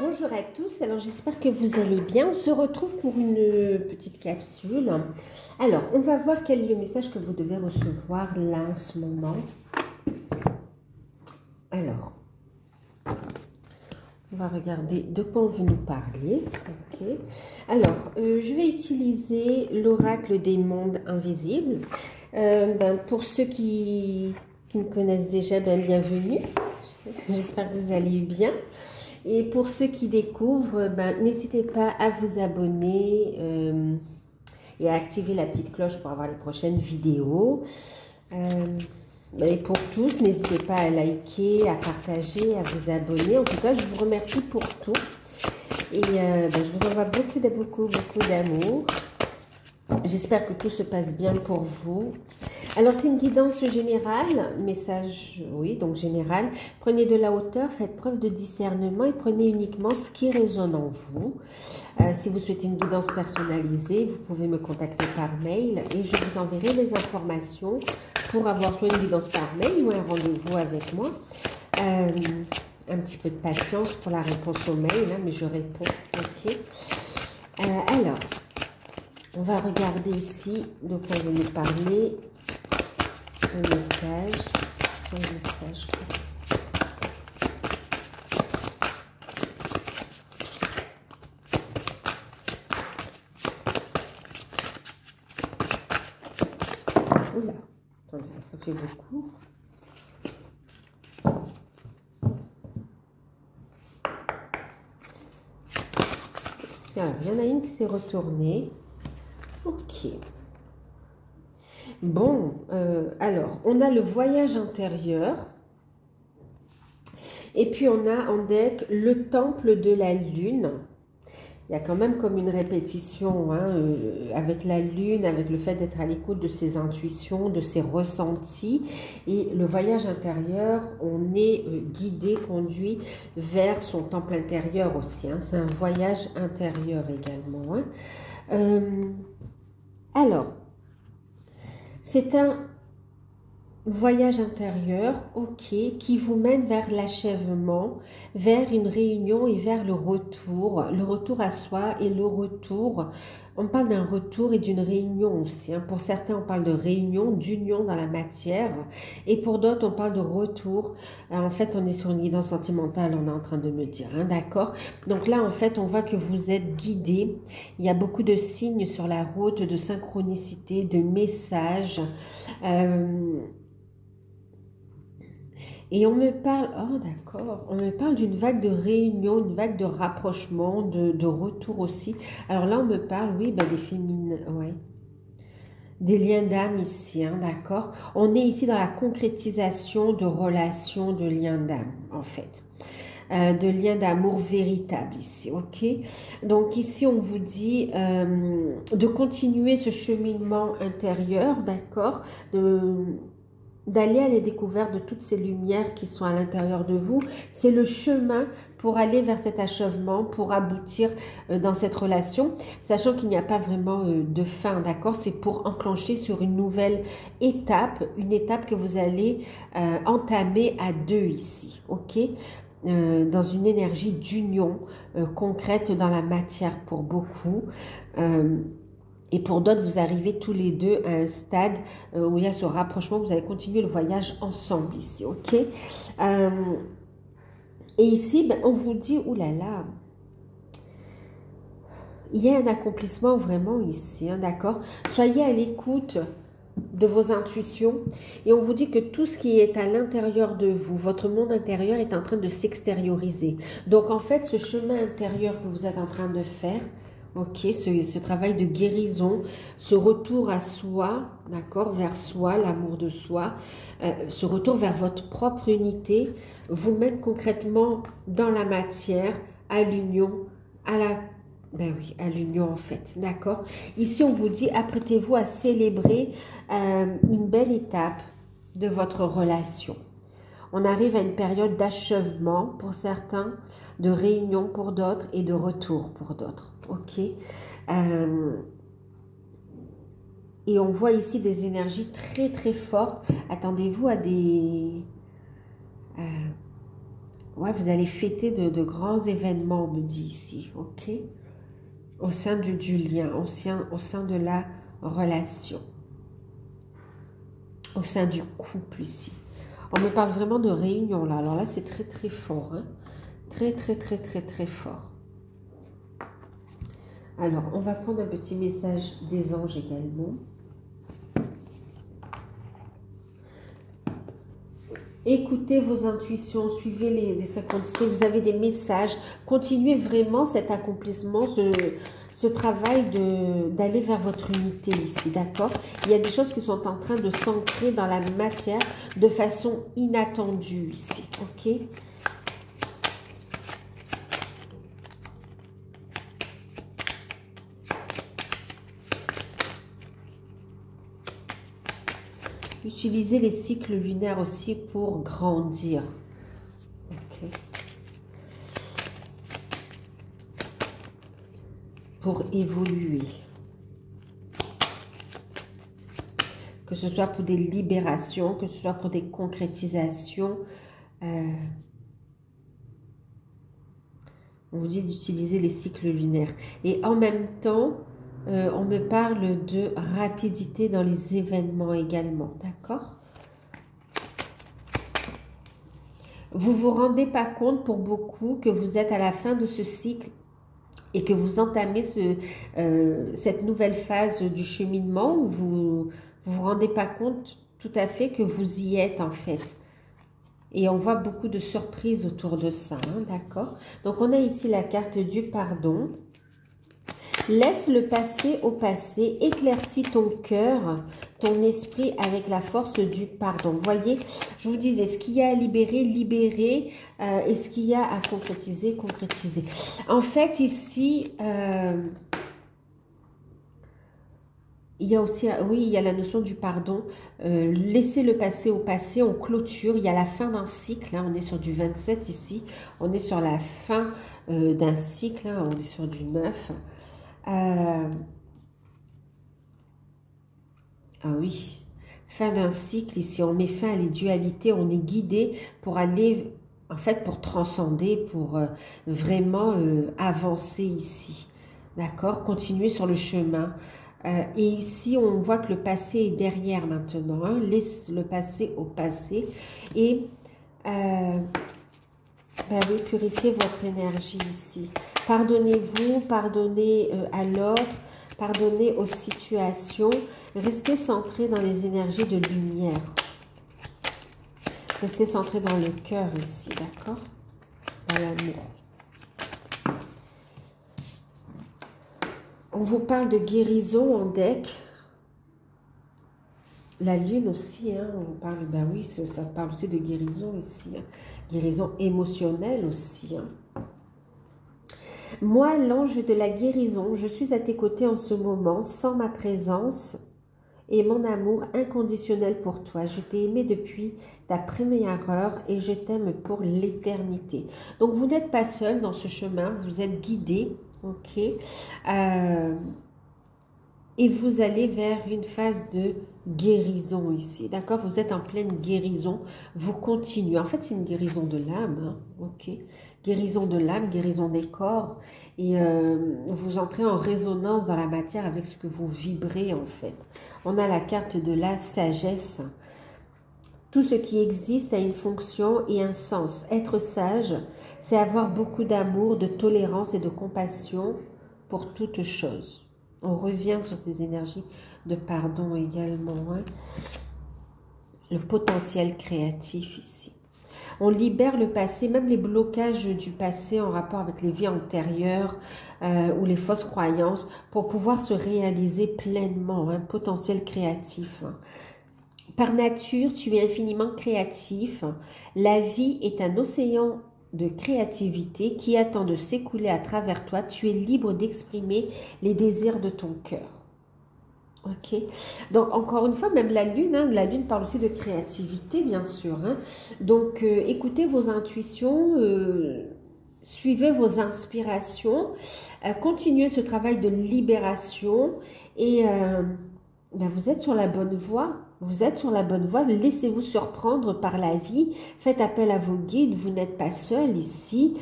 Bonjour à tous, alors j'espère que vous allez bien. On se retrouve pour une petite capsule. Alors, on va voir quel est le message que vous devez recevoir là en ce moment. Alors, on va regarder de quoi on veut nous parler. Ok. Alors, je vais utiliser l'oracle des mondes invisibles. Pour ceux qui me connaissent déjà, bienvenue. J'espère que vous allez bien. Et pour ceux qui découvrent, n'hésitez pas à vous abonner et à activer la petite cloche pour avoir les prochaines vidéos. Et pour tous, n'hésitez pas à liker, à partager, à vous abonner. En tout cas, je vous remercie pour tout. Et je vous envoie beaucoup d'amour. J'espère que tout se passe bien pour vous. Alors, c'est une guidance générale, message, oui, donc général. Prenez de la hauteur, faites preuve de discernement et prenez uniquement ce qui résonne en vous. Si vous souhaitez une guidance personnalisée, vous pouvez me contacter par mail et je vous enverrai les informations pour avoir soit une guidance par mail ou un rendez-vous avec moi. Un petit peu de patience pour la réponse au mail, hein, mais je réponds. Ok. Alors, on va regarder ici de quoi on veut nous parler. Un message, sur le message. Oula, attendez, ça fait beaucoup. Alors, il y en a une qui s'est retournée. Ok. Bon, alors, on a le voyage intérieur. Et puis, on a en deck le temple de la lune. Il y a quand même comme une répétition hein, avec la lune, avec le fait d'être à l'écoute de ses intuitions, de ses ressentis. Et le voyage intérieur, on est guidé, conduit vers son temple intérieur aussi. Hein. C'est un voyage intérieur également. Hein. Alors, c'est un voyage intérieur, ok, qui vous mène vers l'achèvement, vers une réunion et vers le retour à soi et le retour. On parle d'un retour et d'une réunion aussi. Hein. Pour certains, on parle de réunion, d'union dans la matière. Et pour d'autres, on parle de retour. En fait, on est sur une guidance sentimentale, on est en train de me dire. Hein, d'accord? Donc là, en fait, on voit que vous êtes guidé. Il y a beaucoup de signes sur la route, de synchronicité, de messages. Et on me parle, oh d'accord, on me parle d'une vague de réunion, une vague de rapprochement, de retour aussi. Alors là, on me parle, oui, des féminines, ouais. Des liens d'âme ici, hein, d'accord. On est ici dans la concrétisation de relations, de liens d'âme, en fait. De liens d'amour véritable ici, ok. Donc ici, on vous dit de continuer ce cheminement intérieur, d'accord, d'aller à la découverte de toutes ces lumières qui sont à l'intérieur de vous. C'est le chemin pour aller vers cet achèvement, pour aboutir dans cette relation, sachant qu'il n'y a pas vraiment de fin, d'accord? C'est pour enclencher sur une nouvelle étape, une étape que vous allez entamer à deux ici, ok? Dans une énergie d'union concrète dans la matière pour beaucoup. Et pour d'autres, vous arrivez tous les deux à un stade où il y a ce rapprochement, vous allez continuer le voyage ensemble ici, ok? Et ici, on vous dit, oulala, il y a un accomplissement vraiment ici, hein, d'accord? Soyez à l'écoute de vos intuitions et on vous dit que tout ce qui est à l'intérieur de vous, votre monde intérieur est en train de s'extérioriser. Donc en fait, ce chemin intérieur que vous êtes en train de faire, ok, ce travail de guérison, ce retour à soi, d'accord, vers soi, l'amour de soi, ce retour vers votre propre unité, vous mettre concrètement dans la matière, à l'union, à la... Ben oui, à l'union en fait, d'accord. Ici, on vous dit, apprêtez-vous à célébrer une belle étape de votre relation. On arrive à une période d'achèvement pour certains, de réunion pour d'autres et de retour pour d'autres. Ok. Et on voit ici des énergies très très fortes. Attendez-vous à Ouais, vous allez fêter de grands événements, on me dit ici, ok? Au sein du lien, au sein de la relation, au sein du couple ici. On me parle vraiment de réunion là. Alors là, c'est très très fort, hein? Très très très très très fort. Alors, on va prendre un petit message des anges également. Écoutez vos intuitions, suivez les synchronicités, vous avez des messages. Continuez vraiment cet accomplissement, ce travail d'aller vers votre unité ici, d'accord? Il y a des choses qui sont en train de s'ancrer dans la matière de façon inattendue ici, ok? Utilisez les cycles lunaires aussi pour grandir. Okay. Pour évoluer. Que ce soit pour des libérations, que ce soit pour des concrétisations. On vous dit d'utiliser les cycles lunaires. Et en même temps, on me parle de rapidité dans les événements également, d'accord? Vous ne vous rendez pas compte pour beaucoup que vous êtes à la fin de ce cycle et que vous entamez cette nouvelle phase du cheminement où vous ne vous rendez pas compte tout à fait que vous y êtes en fait. Et on voit beaucoup de surprises autour de ça, hein, d'accord? Donc on a ici la carte du pardon. Laisse le passé au passé, éclaircis ton cœur, ton esprit avec la force du pardon. Vous voyez, je vous disais, ce qu'il y a à libérer, libérer, et ce qu'il y a à concrétiser, concrétiser. En fait, ici, il y a aussi, oui, il y a la notion du pardon. Laisser le passé au passé, on clôture, il y a la fin d'un cycle, hein, on est sur du 27 ici, on est sur la fin d'un cycle, hein, on est sur du 9. Ah oui, fin d'un cycle ici, on met fin à les dualités, on est guidé pour aller, en fait, pour transcender, pour vraiment avancer ici, d'accord, continuer sur le chemin. Et ici, on voit que le passé est derrière maintenant, hein. Laisse le passé au passé et oui, purifiez votre énergie ici. Pardonnez-vous, pardonnez à l'autre, pardonnez aux situations. Restez centré dans les énergies de lumière. Restez centré dans le cœur ici, d'accord? Dans l'amour. On vous parle de guérison en deck. La lune aussi, hein, on parle, ben oui, ça parle aussi de guérison ici. Hein. Guérison émotionnelle aussi, hein. Moi, l'ange de la guérison, je suis à tes côtés en ce moment, sans ma présence et mon amour inconditionnel pour toi. Je t'ai aimé depuis ta première heure et je t'aime pour l'éternité. Donc, vous n'êtes pas seul dans ce chemin, vous êtes guidé, ok? Et vous allez vers une phase de guérison ici, d'accord? Vous êtes en pleine guérison, vous continuez. En fait, c'est une guérison de l'âme, hein, ok? Guérison de l'âme, guérison des corps. Et vous entrez en résonance dans la matière avec ce que vous vibrez, en fait. On a la carte de la sagesse. Tout ce qui existe a une fonction et un sens. Être sage, c'est avoir beaucoup d'amour, de tolérance et de compassion pour toute chose. On revient sur ces énergies de pardon également. Hein. Le potentiel créatif ici. On libère le passé, même les blocages du passé en rapport avec les vies antérieures ou les fausses croyances pour pouvoir se réaliser pleinement. Un potentiel créatif. Hein. Par nature, tu es infiniment créatif. La vie est un océan de créativité qui attend de s'écouler à travers toi. Tu es libre d'exprimer les désirs de ton cœur. Ok. Donc, encore une fois, même la lune, hein, la lune parle aussi de créativité, bien sûr. Hein. Donc, écoutez vos intuitions, suivez vos inspirations, continuez ce travail de libération et ben, vous êtes sur la bonne voie. Vous êtes sur la bonne voie. Laissez-vous surprendre par la vie. Faites appel à vos guides. Vous n'êtes pas seul ici.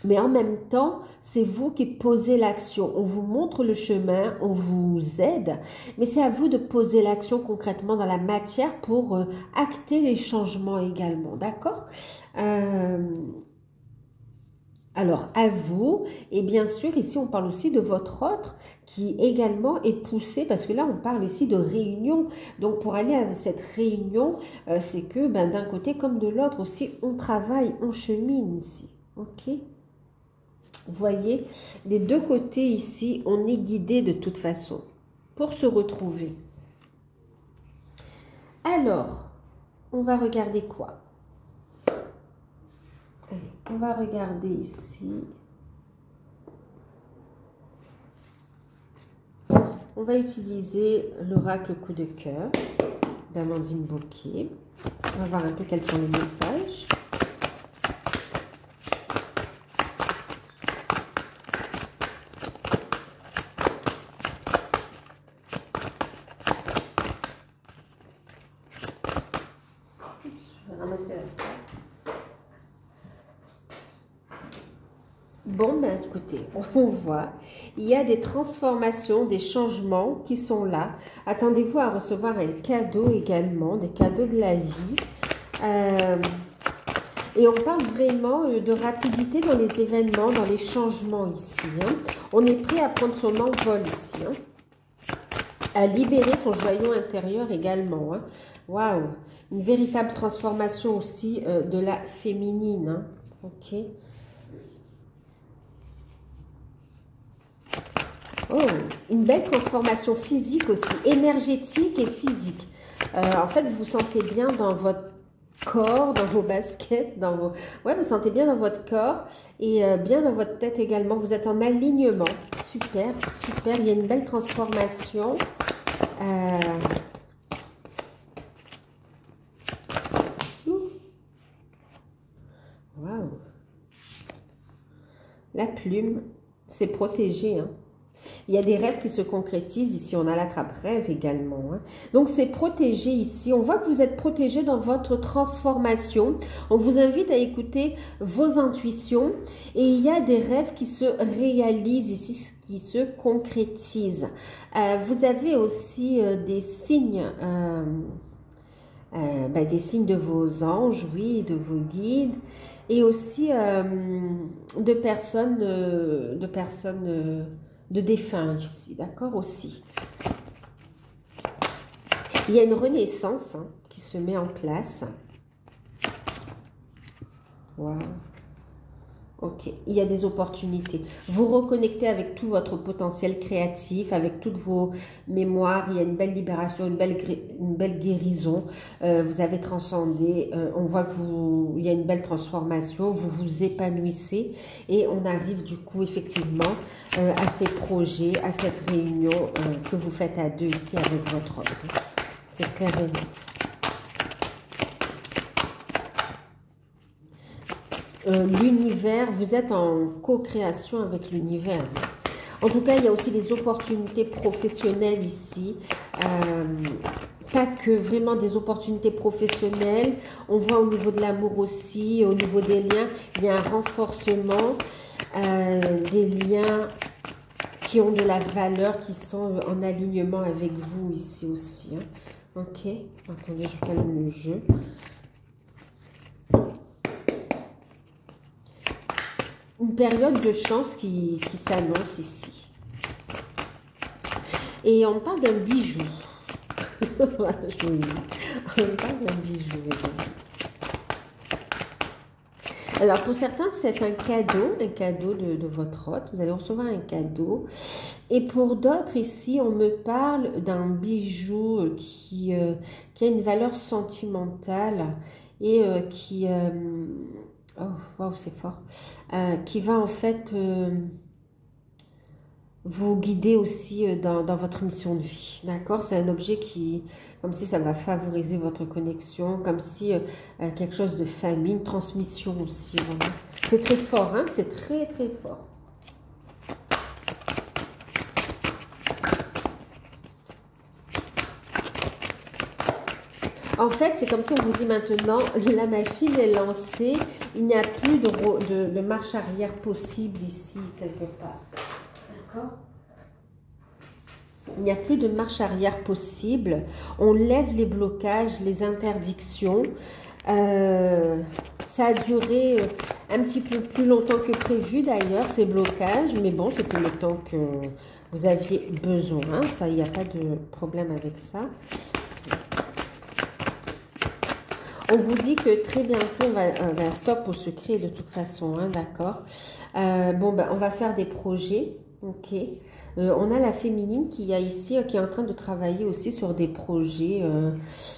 Mais en même temps, c'est vous qui posez l'action. On vous montre le chemin, on vous aide, mais c'est à vous de poser l'action concrètement dans la matière pour acter les changements également, d'accord? Alors, à vous, et bien sûr, ici, on parle aussi de votre autre qui également est poussé, parce que là, on parle ici de réunion. Donc, pour aller à cette réunion, c'est que d'un côté comme de l'autre aussi, on travaille, on chemine ici, ok? Vous voyez, des deux côtés ici, on est guidé de toute façon pour se retrouver. Alors, on va regarder quoi? Allez, on va regarder ici. On va utiliser l'oracle coup de cœur d'Amandine Bocquet. On va voir un peu quels sont les messages. Bon, ben écoutez, on voit, il y a des transformations, des changements qui sont là. Attendez-vous à recevoir un cadeau également, des cadeaux de la vie. Et on parle vraiment de rapidité dans les événements, dans les changements ici. Hein. On est prêt à prendre son envol ici. Hein. À libérer son joyau intérieur également. Hein. Waouh! Une véritable transformation aussi de la féminine. Hein. Ok. Oh, une belle transformation physique aussi, énergétique et physique. En fait, vous vous sentez bien dans votre corps, dans vos baskets, dans vos... Ouais, vous sentez bien dans votre corps et bien dans votre tête également. Vous êtes en alignement. Super, super. Il y a une belle transformation. Waouh. La plume, c'est protégé, hein. Il y a des rêves qui se concrétisent. Ici, on a l'attrape-rêve également. Hein. Donc, c'est protégé ici. On voit que vous êtes protégé dans votre transformation. On vous invite à écouter vos intuitions. Et il y a des rêves qui se réalisent ici, qui se concrétisent. Vous avez aussi des signes... des signes de vos anges, oui, de vos guides. Et aussi de personnes... de défunts ici, d'accord, aussi. Il y a une renaissance hein, qui se met en place. Wow. Ok, il y a des opportunités. Vous reconnectez avec tout votre potentiel créatif, avec toutes vos mémoires. Il y a une belle libération, une belle guérison. Vous avez transcendé. On voit que il y a une belle transformation. Vous vous épanouissez et on arrive du coup effectivement à ces projets, à cette réunion que vous faites à deux ici avec votre autre. C'est clair et net. L'univers, vous êtes en co-création avec l'univers. En tout cas, il y a aussi des opportunités professionnelles ici. Pas que vraiment des opportunités professionnelles. On voit au niveau de l'amour aussi, au niveau des liens, il y a un renforcement des liens qui ont de la valeur, qui sont en alignement avec vous ici aussi. Hein. Ok, attendez, je calme le jeu. Une période de chance qui s'annonce ici. Et on parle d'un bijou. Voilà, je vous le dis. On parle d'un bijou. Alors, pour certains, c'est un cadeau de votre hôte. Vous allez recevoir un cadeau. Et pour d'autres, ici, on me parle d'un bijou qui a une valeur sentimentale et qui... oh, wow, c'est fort. Qui va en fait vous guider aussi dans votre mission de vie. D'accord? C'est un objet qui, comme si ça va favoriser votre connexion, comme si quelque chose de famille, une transmission aussi. Voilà. C'est très fort, hein? C'est très, très fort. En fait, c'est comme si on vous dit maintenant, la machine est lancée, il n'y a plus de marche arrière possible ici, quelque part. D'accord? Il n'y a plus de marche arrière possible. On lève les blocages, les interdictions. Ça a duré un petit peu plus longtemps que prévu d'ailleurs, ces blocages. Mais bon, c'était le temps que vous aviez besoin. Ça, il n'y a pas de problème avec ça. On vous dit que très bientôt, on va stop au secret de toute façon, hein, d'accord. Bon, ben, on va faire des projets, ok. On a la féminine qui a ici, qui est en train de travailler aussi sur des projets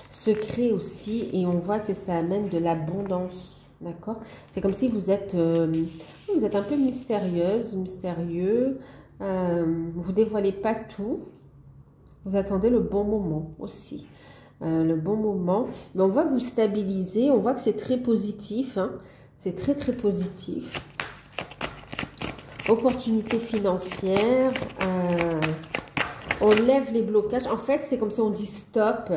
secrets aussi. Et on voit que ça amène de l'abondance, d'accord. C'est comme si vous êtes un peu mystérieuse, mystérieux. Vous dévoilez pas tout. Vous attendez le bon moment aussi. Le bon moment. Mais on voit que vous stabilisez, on voit que c'est très positif. Hein. C'est très, très positif. Opportunité financière. On lève les blocages. En fait, c'est comme si on dit stop.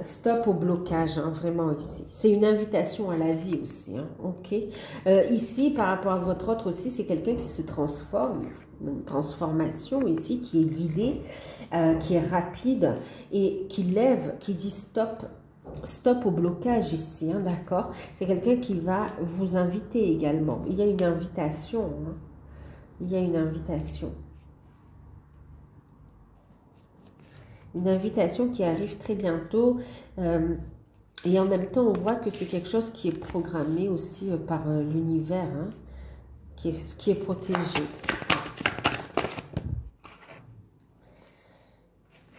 Stop au blocage, hein, vraiment ici. C'est une invitation à la vie aussi. Hein, ok. Ici, par rapport à votre autre aussi, c'est quelqu'un qui se transforme. Une transformation ici qui est guidée, qui est rapide et qui lève, qui dit stop. Stop au blocage ici, hein, d'accord. C'est quelqu'un qui va vous inviter également. Il y a une invitation. Hein. Il y a une invitation. Une invitation qui arrive très bientôt. Et en même temps, on voit que c'est quelque chose qui est programmé aussi par l'univers, hein, qui est protégé.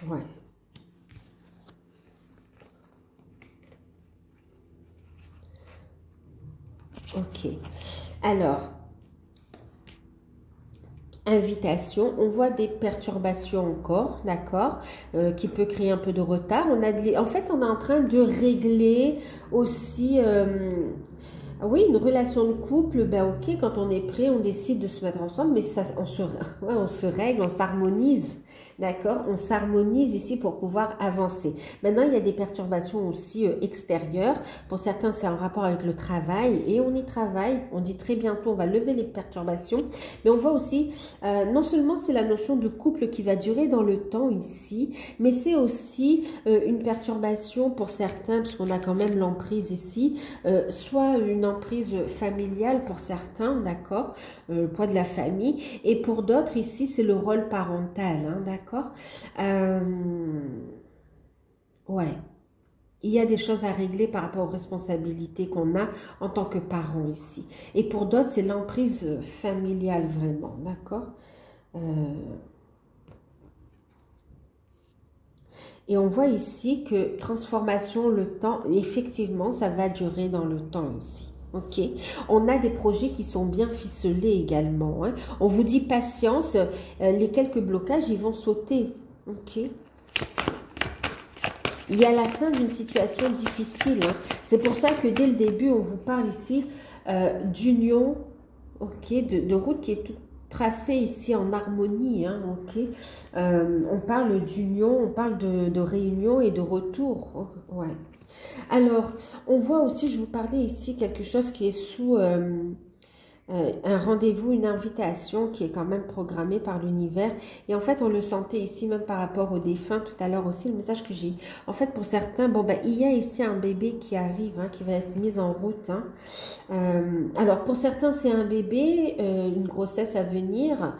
Ouais. Ok. Alors, invitation, on voit des perturbations encore, d'accord, qui peut créer un peu de retard. En fait, on est en train de régler aussi, oui, une relation de couple. Ben ok, quand on est prêt, on décide de se mettre ensemble, mais ça, on se règle, on s'harmonise, d'accord, on s'harmonise ici pour pouvoir avancer. Maintenant, il y a des perturbations aussi extérieures. Pour certains, c'est en rapport avec le travail et on y travaille. On dit très bientôt, on va lever les perturbations, mais on voit aussi non seulement c'est la notion de couple qui va durer dans le temps ici, mais c'est aussi une perturbation pour certains, puisqu'on a quand même l'emprise ici, soit une emprise familiale pour certains, d'accord, le poids de la famille, et pour d'autres ici c'est le rôle parental, hein, d'accord. Ouais. Il y a des choses à régler par rapport aux responsabilités qu'on a en tant que parents ici. Et pour d'autres, c'est l'emprise familiale vraiment, d'accord. Et on voit ici que transformation, le temps, effectivement, ça va durer dans le temps ici. Ok, on a des projets qui sont bien ficelés également. Hein. On vous dit patience, les quelques blocages, ils vont sauter. Ok. Il y a la fin d'une situation difficile. Hein. C'est pour ça que dès le début, on vous parle ici d'union, ok, de route qui est toute tracée ici en harmonie. Hein, ok. On parle d'union, on parle de réunion et de retour. Oh, ouais. Alors, on voit aussi, je vous parlais ici quelque chose qui est sous un rendez-vous, une invitation qui est quand même programmée par l'univers. Et en fait, on le sentait ici même par rapport aux défunts tout à l'heure aussi, le message que j'ai. En fait, pour certains, bon, ben, il y a ici un bébé qui arrive, hein, qui va être mis en route. Hein. Alors, pour certains, c'est un bébé, une grossesse à venir.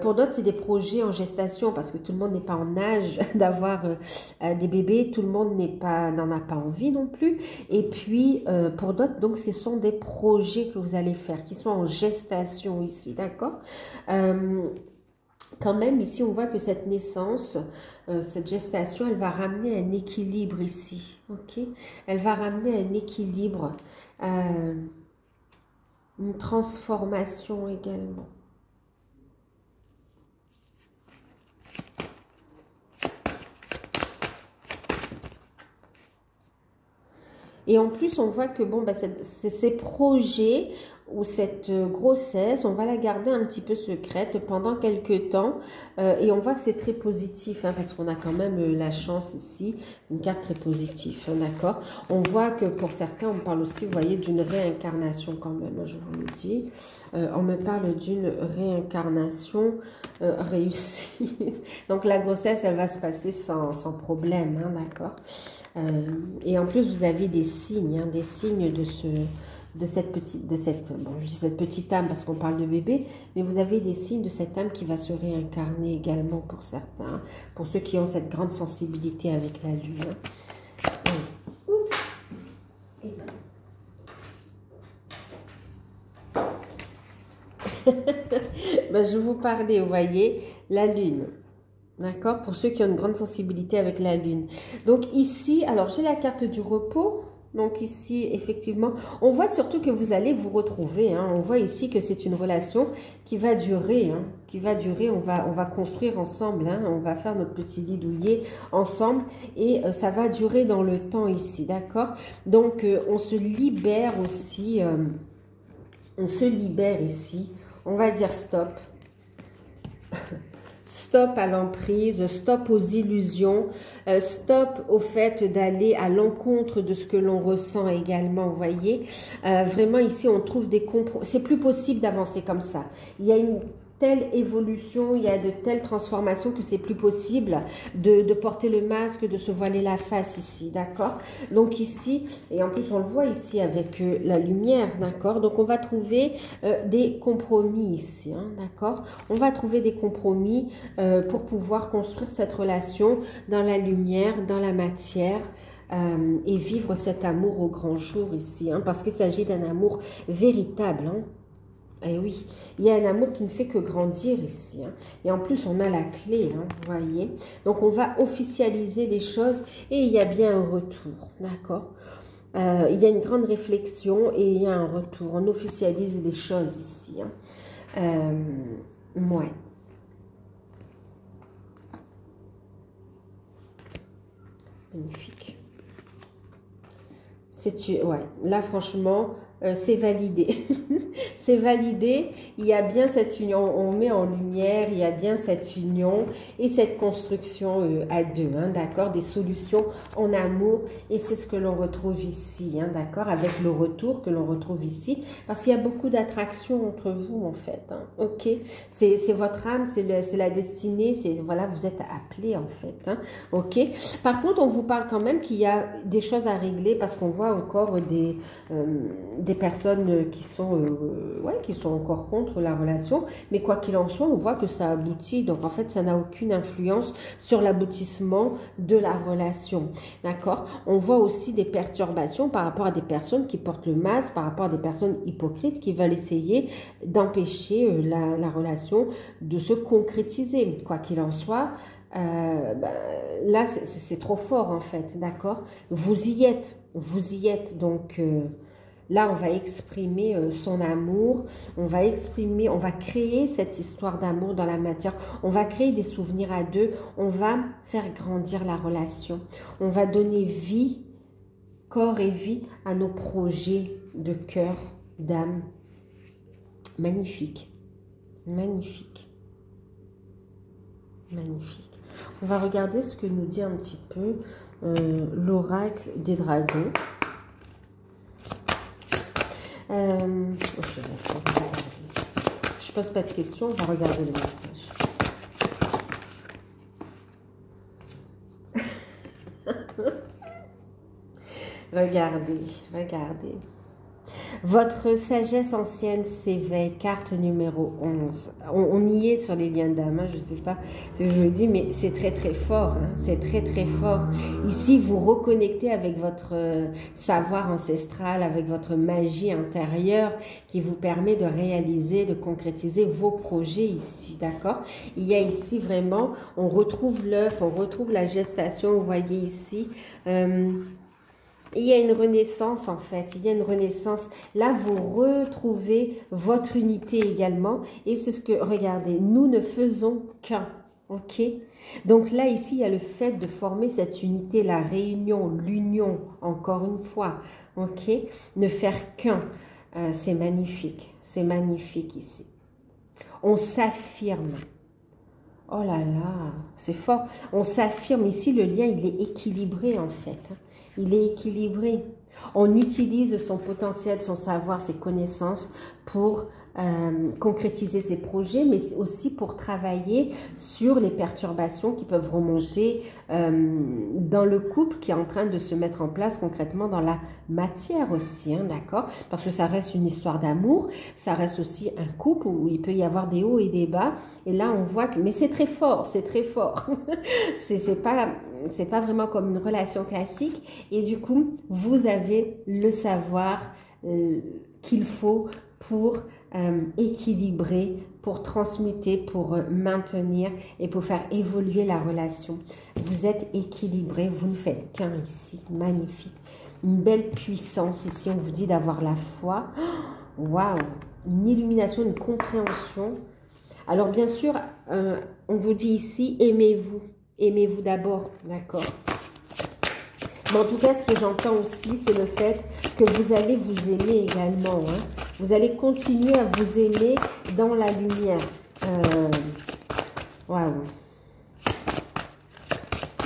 Pour d'autres, c'est des projets en gestation parce que tout le monde n'est pas en âge d'avoir des bébés. Tout le monde n'en a pas envie non plus. Et puis, pour d'autres, donc, ce sont des projets que vous allez faire qui sont en gestation ici, d'accord. Quand même, ici, on voit que cette naissance, cette gestation, elle va ramener un équilibre ici, ok. Elle va ramener un équilibre, une transformation également. Et en plus, on voit que bon, bah, ces projets ou cette grossesse, on va la garder un petit peu secrète pendant quelques temps et on voit que c'est très positif hein, parce qu'on a quand même la chance ici, une carte très positive, hein, d'accord? On voit que pour certains, on parle aussi, vous voyez, d'une réincarnation quand même, hein, je vous le dis. On me parle d'une réincarnation réussie. Donc la grossesse, elle va se passer sans problème, hein, d'accord? Et en plus, vous avez des signes de cette petite âme, parce qu'on parle de bébé, mais vous avez des signes de cette âme qui va se réincarner également pour certains, pour ceux qui ont cette grande sensibilité avec la lune. Oups. Ben, je vous parlais, vous voyez, la lune. D'accord? Pour ceux qui ont une grande sensibilité avec la lune. Donc ici, alors j'ai la carte du repos. Donc ici, effectivement, on voit surtout que vous allez vous retrouver. Hein. On voit ici que c'est une relation qui va durer. Hein, qui va durer. On va construire ensemble. Hein, on va faire notre petit lit douillet ensemble. Et ça va durer dans le temps ici. D'accord? Donc, on se libère aussi. On se libère ici. On va dire stop. Stop à l'emprise, stop aux illusions, stop au fait d'aller à l'encontre de ce que l'on ressent également, vous voyez. Vraiment ici, on trouve des compromis. C'est plus possible d'avancer comme ça. Il y a une telle évolution, il y a de telles transformations que c'est plus possible de porter le masque, de se voiler la face ici, d'accord? Donc ici, et en plus on le voit ici avec la lumière, d'accord? Donc on va trouver des compromis ici, hein, d'accord? On va trouver des compromis pour pouvoir construire cette relation dans la lumière, dans la matière, et vivre cet amour au grand jour ici, hein, parce qu'il s'agit d'un amour véritable, hein. Eh oui, il y a un amour qui ne fait que grandir ici. Hein. Et en plus, on a la clé, hein, vous voyez. Donc, on va officialiser les choses et il y a bien un retour, d'accord? Il y a une grande réflexion et il y a un retour. On officialise les choses ici. Hein. Ouais. Magnifique. Ouais, là, franchement... c'est validé. C'est validé. Il y a bien cette union. On met en lumière, il y a bien cette union et cette construction à deux, hein, d'accord? Des solutions en amour. Et c'est ce que l'on retrouve ici, hein, d'accord? Avec le retour que l'on retrouve ici. Parce qu'il y a beaucoup d'attraction entre vous, en fait. Hein, ok? C'est votre âme, c'est la destinée. Voilà, vous êtes appelé, en fait. Hein, ok? Par contre, on vous parle quand même qu'il y a des choses à régler parce qu'on voit encore des personnes qui sont encore contre la relation, mais quoi qu'il en soit, on voit que ça aboutit, donc en fait ça n'a aucune influence sur l'aboutissement de la relation, d'accord? On voit aussi des perturbations par rapport à des personnes qui portent le masque, par rapport à des personnes hypocrites qui veulent essayer d'empêcher la relation de se concrétiser, quoi qu'il en soit. Là c'est trop fort en fait, d'accord? Vous y êtes, donc là, on va exprimer son amour, on va créer cette histoire d'amour dans la matière, on va créer des souvenirs à deux, on va faire grandir la relation, on va donner vie, corps et vie à nos projets de cœur, d'âme. Magnifique, magnifique, magnifique. On va regarder ce que nous dit un petit peu l'oracle des dragons. Okay, je pose pas de questions, on va regarder le message. Regardez. Votre sagesse ancienne s'éveille, carte numéro 11. On y est sur les liens d'âme, hein, je ne sais pas ce que je vous dis, mais c'est très très fort. Hein, c'est très très fort. Ici, vous reconnectez avec votre savoir ancestral, avec votre magie intérieure qui vous permet de réaliser, de concrétiser vos projets ici, d'accord? Il y a ici vraiment, on retrouve l'œuf, on retrouve la gestation, vous voyez ici. Il y a une renaissance en fait, il y a une renaissance. Là, vous retrouvez votre unité également. Et c'est ce que, regardez, nous ne faisons qu'un, ok? Donc là, ici, il y a le fait de former cette unité, la réunion, l'union, encore une fois, ok? Ne faire qu'un. C'est magnifique ici. On s'affirme. Oh là là, c'est fort. On s'affirme ici, le lien, il est équilibré en fait. Il est équilibré. On utilise son potentiel, son savoir, ses connaissances pour concrétiser ses projets, mais aussi pour travailler sur les perturbations qui peuvent remonter dans le couple qui est en train de se mettre en place concrètement dans la matière aussi, hein, d'accord? Parce que ça reste une histoire d'amour, ça reste aussi un couple où il peut y avoir des hauts et des bas, et là on voit que, mais c'est très fort, c'est pas vraiment comme une relation classique, et du coup vous avez le savoir qu'il faut pour équilibrer, pour transmuter, pour maintenir et pour faire évoluer la relation. Vous êtes équilibré, vous ne faites qu'un ici, magnifique. Une belle puissance ici, on vous dit d'avoir la foi. Waouh, une illumination, une compréhension. Alors bien sûr, on vous dit ici, aimez-vous d'abord, d'accord? Mais en tout cas, ce que j'entends aussi, c'est le fait que vous allez vous aimer également. Hein. Vous allez continuer à vous aimer dans la lumière. Waouh.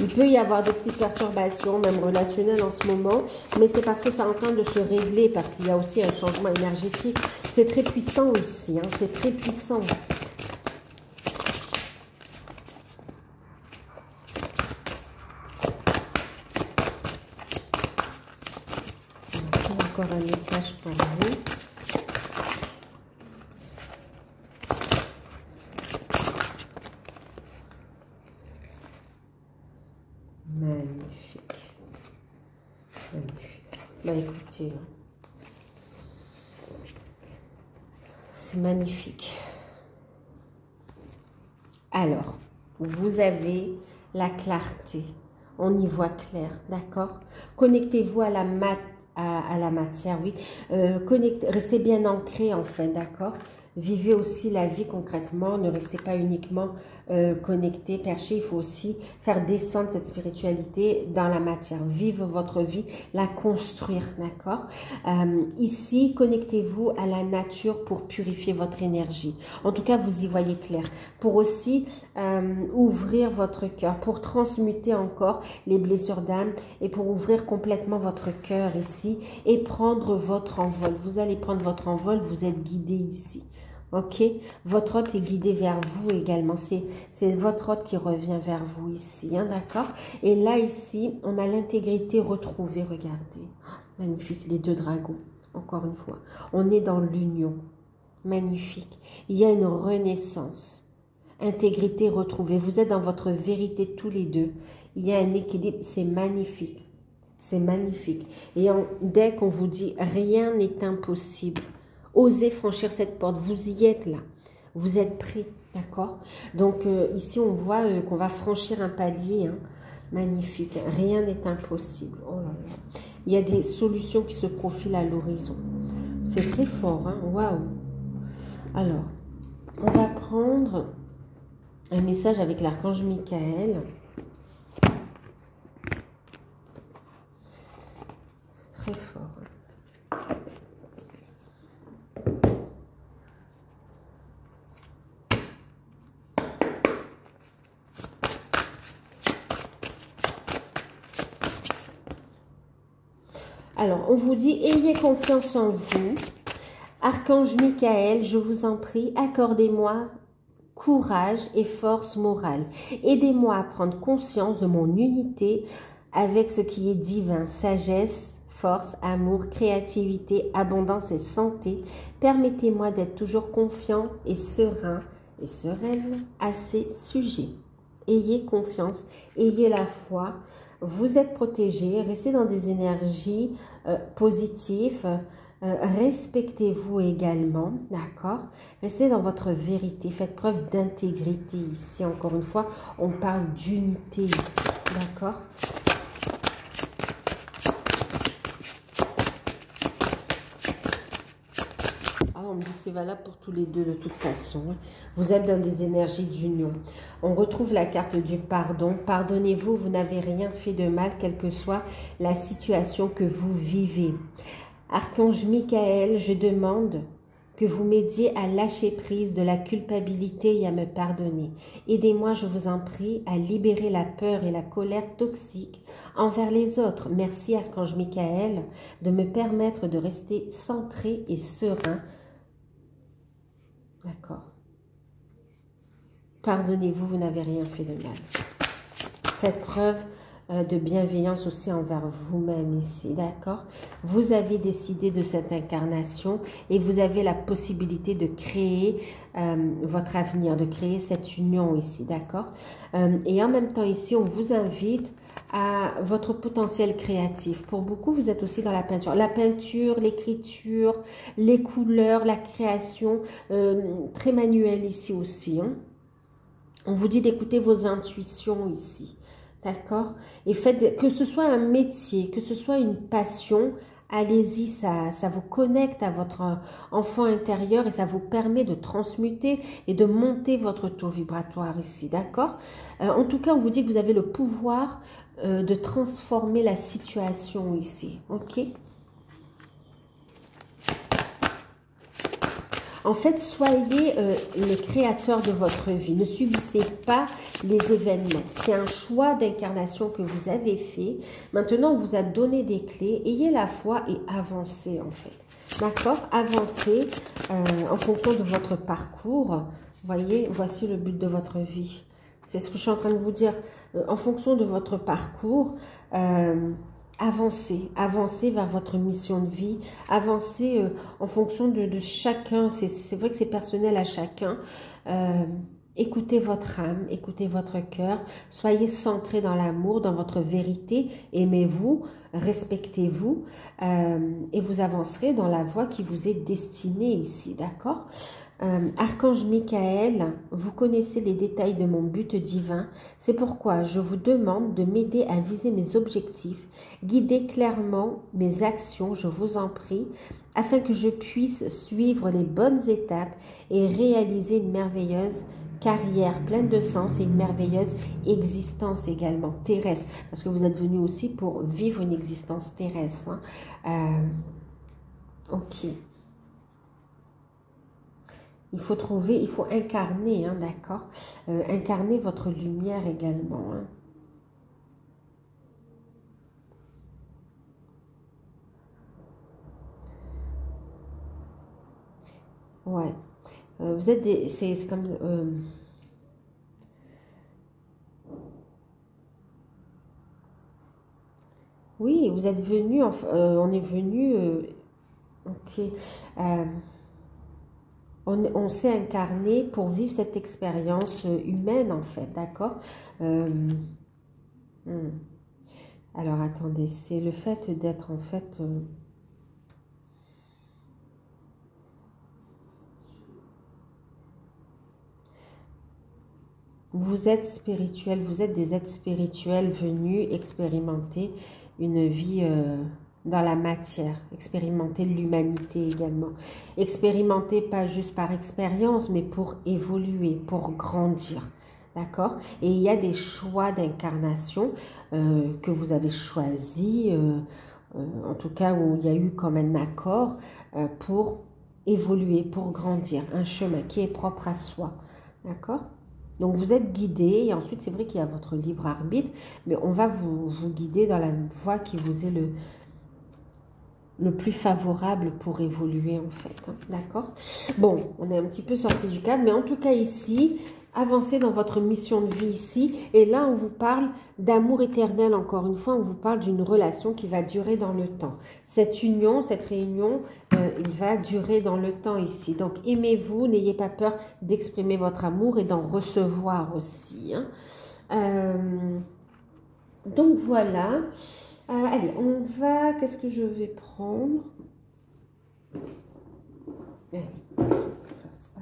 Il peut y avoir des petites perturbations, même relationnelles en ce moment, mais c'est parce que c'est en train de se régler, parce qu'il y a aussi un changement énergétique. C'est très puissant ici, hein, c'est très puissant. Encore un message pour vous. Magnifique. Magnifique. Bah écoutez, c'est magnifique. Alors, vous avez la clarté. On y voit clair, d'accord? Connectez-vous à la matière, oui. Restez bien ancré en fait, d'accord? Vivez aussi la vie concrètement, ne restez pas uniquement connecté, perché, il faut aussi faire descendre cette spiritualité dans la matière, vivre votre vie, la construire, d'accord? Ici, connectez-vous à la nature pour purifier votre énergie. En tout cas, vous y voyez clair. Pour aussi ouvrir votre cœur, pour transmuter encore les blessures d'âme et pour ouvrir complètement votre cœur ici et prendre votre envol. Vous allez prendre votre envol, vous êtes guidé ici. Ok, votre hôte est guidé vers vous également. C'est votre hôte qui revient vers vous ici, hein, d'accord? Et là, ici, on a l'intégrité retrouvée, regardez. Oh, magnifique, les deux dragons, encore une fois. On est dans l'union. Magnifique. Il y a une renaissance. Intégrité retrouvée. Vous êtes dans votre vérité tous les deux. Il y a un équilibre. C'est magnifique. C'est magnifique. Et dès qu'on vous dit rien n'est impossible, osez franchir cette porte, vous y êtes là, vous êtes prêts, d'accord? Donc ici on voit qu'on va franchir un palier, hein. Magnifique, rien n'est impossible. Oh là là. Il y a des solutions qui se profilent à l'horizon, c'est très fort, hein. Waouh. Alors, on va prendre un message avec l'archange Michael. C'est très fort, hein. Alors, on vous dit, ayez confiance en vous. Archange Michael, je vous en prie, accordez-moi courage et force morale. Aidez-moi à prendre conscience de mon unité avec ce qui est divin, sagesse, force, amour, créativité, abondance et santé. Permettez-moi d'être toujours confiant et serein et sereine à ces sujets. Ayez confiance, ayez la foi. Vous êtes protégés, restez dans des énergies positives, respectez-vous également, d'accord? Restez dans votre vérité, faites preuve d'intégrité ici. Encore une fois, on parle d'unité ici, d'accord? On me dit que c'est valable pour tous les deux de toute façon. Vous êtes dans des énergies d'union. On retrouve la carte du pardon. Pardonnez-vous, vous n'avez rien fait de mal, quelle que soit la situation que vous vivez. Archange Michael, je demande que vous m'aidiez à lâcher prise de la culpabilité et à me pardonner. Aidez-moi, je vous en prie, à libérer la peur et la colère toxique envers les autres. Merci, Archange Michael, de me permettre de rester centré et serein. D'accord. Pardonnez-vous, vous n'avez rien fait de mal. Faites preuve de bienveillance aussi envers vous-même ici, d'accord? Vous avez décidé de cette incarnation et vous avez la possibilité de créer votre avenir, de créer cette union ici, d'accord? Et en même temps ici, on vous invite à votre potentiel créatif. Pour beaucoup, vous êtes aussi dans la peinture. La peinture, l'écriture, les couleurs, la création, très manuelle ici aussi, hein? On vous dit d'écouter vos intuitions ici. D'accord? Et faites, que ce soit un métier, que ce soit une passion, allez-y, ça vous connecte à votre enfant intérieur et ça vous permet de transmuter et de monter votre taux vibratoire ici, d'accord? En tout cas, on vous dit que vous avez le pouvoir de transformer la situation ici, ok? En fait, soyez le créateur de votre vie. Ne subissez pas les événements. C'est un choix d'incarnation que vous avez fait. Maintenant, on vous a donné des clés. Ayez la foi et avancez en fait. D'accord? Avancez en fonction de votre parcours. Voyez, voici le but de votre vie. C'est ce que je suis en train de vous dire. En fonction de votre parcours, avancez, avancez vers votre mission de vie, avancez en fonction de chacun, c'est vrai que c'est personnel à chacun. Écoutez votre âme, écoutez votre cœur, soyez centré dans l'amour, dans votre vérité, aimez-vous, respectez-vous et vous avancerez dans la voie qui vous est destinée ici, d'accord? Archange Michael, vous connaissez les détails de mon but divin, c'est pourquoi je vous demande de m'aider à viser mes objectifs, guider clairement mes actions, je vous en prie, afin que je puisse suivre les bonnes étapes et réaliser une merveilleuse carrière pleine de sens et une merveilleuse existence également terrestre, parce que vous êtes venu aussi pour vivre une existence terrestre. Hein. Ok. Il faut trouver, il faut incarner, hein, d'accord? Incarner votre lumière également. Hein. Ouais. Vous êtes des... C'est comme... oui, vous êtes venu... on est venu... ok. On s'est incarné pour vivre cette expérience humaine, en fait, d'accord? Alors, attendez, c'est le fait d'être, en fait... vous êtes spirituel, vous êtes des êtres spirituels venus expérimenter une vie... dans la matière, expérimenter l'humanité également. Expérimenter pas juste par expérience, mais pour évoluer, pour grandir. D'accord? Et il y a des choix d'incarnation que vous avez choisis, en tout cas où il y a eu comme un accord pour évoluer, pour grandir. Un chemin qui est propre à soi. D'accord? Donc, vous êtes guidé et ensuite, c'est vrai qu'il y a votre libre arbitre, mais on va vous guider dans la voie qui vous est le plus favorable pour évoluer en fait, hein, d'accord? Bon, on est un petit peu sorti du cadre, mais en tout cas ici, avancez dans votre mission de vie ici, et là on vous parle d'amour éternel, encore une fois, on vous parle d'une relation qui va durer dans le temps. Cette union, cette réunion, il va durer dans le temps ici, donc aimez-vous, n'ayez pas peur d'exprimer votre amour et d'en recevoir aussi, hein. Donc voilà. Allez, on va... Qu'est-ce que je vais prendre? Allez, on va faire ça.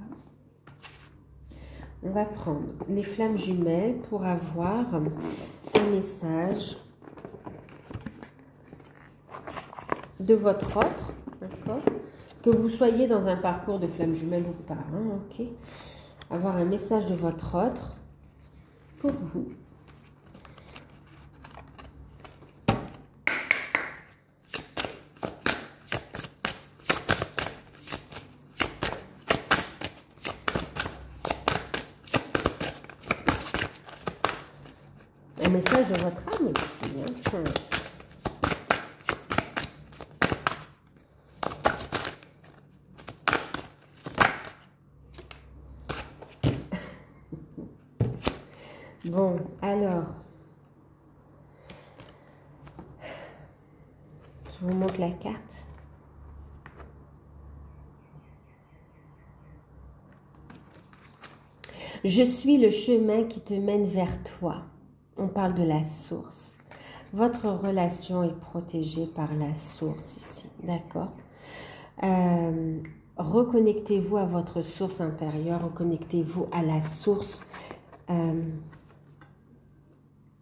On va prendre les flammes jumelles pour avoir un message de votre autre, d'accord? Que vous soyez dans un parcours de flammes jumelles ou pas, hein, ok? Avoir un message de votre autre pour vous. au message de votre âme aussi. Hein. Bon, alors, je vous montre la carte. Je suis le chemin qui te mène vers toi. On parle de la source. Votre relation est protégée par la source ici, d'accord? Reconnectez-vous à votre source intérieure, reconnectez-vous à la source.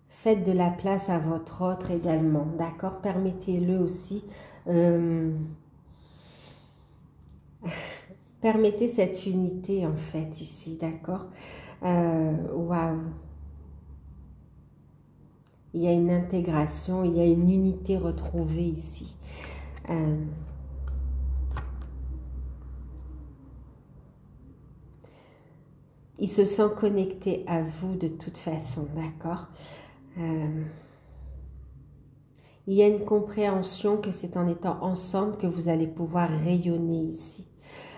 Faites de la place à votre autre également, d'accord? Permettez-le aussi. Permettez cette unité en fait ici, d'accord? Waouh! Il y a une intégration, il y a une unité retrouvée ici. Il se sent connecté à vous de toute façon, d'accord? Il y a une compréhension que c'est en étant ensemble que vous allez pouvoir rayonner ici.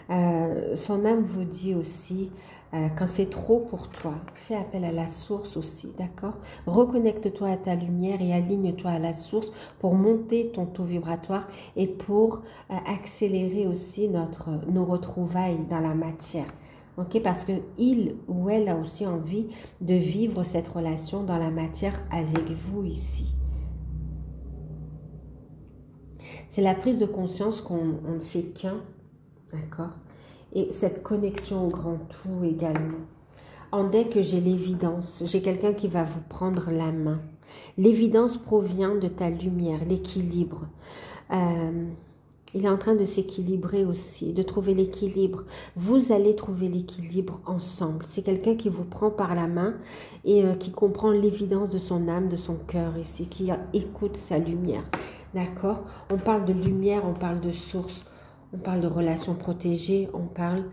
Son âme vous dit aussi, quand c'est trop pour toi, fais appel à la source aussi, d'accord? Reconnecte-toi à ta lumière et aligne-toi à la source pour monter ton taux vibratoire et pour accélérer aussi nos retrouvailles dans la matière. Okay? Parce qu'il ou elle a aussi envie de vivre cette relation dans la matière avec vous ici. C'est la prise de conscience qu'on ne fait qu'un, d'accord? Et cette connexion au grand tout également. Dès que j'ai l'évidence, j'ai quelqu'un qui va vous prendre la main. L'évidence provient de ta lumière, l'équilibre. Il est en train de s'équilibrer aussi, de trouver l'équilibre. Vous allez trouver l'équilibre ensemble. C'est quelqu'un qui vous prend par la main et qui comprend l'évidence de son âme, de son cœur ici, qui écoute sa lumière. D'accord? On parle de lumière, on parle de source, on parle de relations protégées, on parle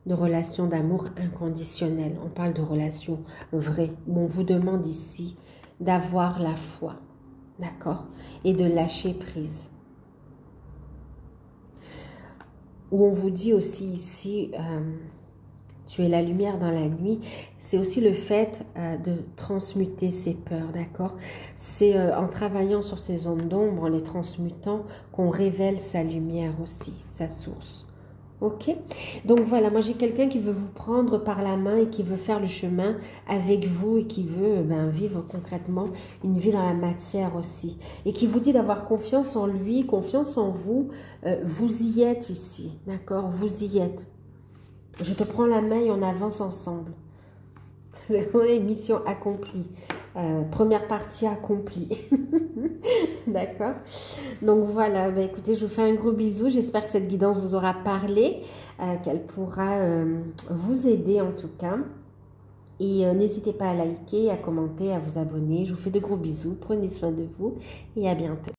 de relations d'amour inconditionnel, on parle de relations vraies. On vous demande ici d'avoir la foi, d'accord? Et de lâcher prise. Où on vous dit aussi ici, tu es la lumière dans la nuit, c'est aussi le fait de transmuter ses peurs, d'accord? C'est en travaillant sur ces zones d'ombre, en les transmutant, qu'on révèle sa lumière aussi, sa source. Ok? Donc voilà, moi j'ai quelqu'un qui veut vous prendre par la main et qui veut faire le chemin avec vous et qui veut vivre concrètement une vie dans la matière aussi. Et qui vous dit d'avoir confiance en lui, confiance en vous. Vous y êtes ici, d'accord? Vous y êtes. Je te prends la main et on avance ensemble. C'est une mission accomplie. Première partie accomplie. D'accord? Donc voilà, écoutez, je vous fais un gros bisou. J'espère que cette guidance vous aura parlé, qu'elle pourra vous aider en tout cas. Et n'hésitez pas à liker, à commenter, à vous abonner. Je vous fais de gros bisous. Prenez soin de vous et à bientôt.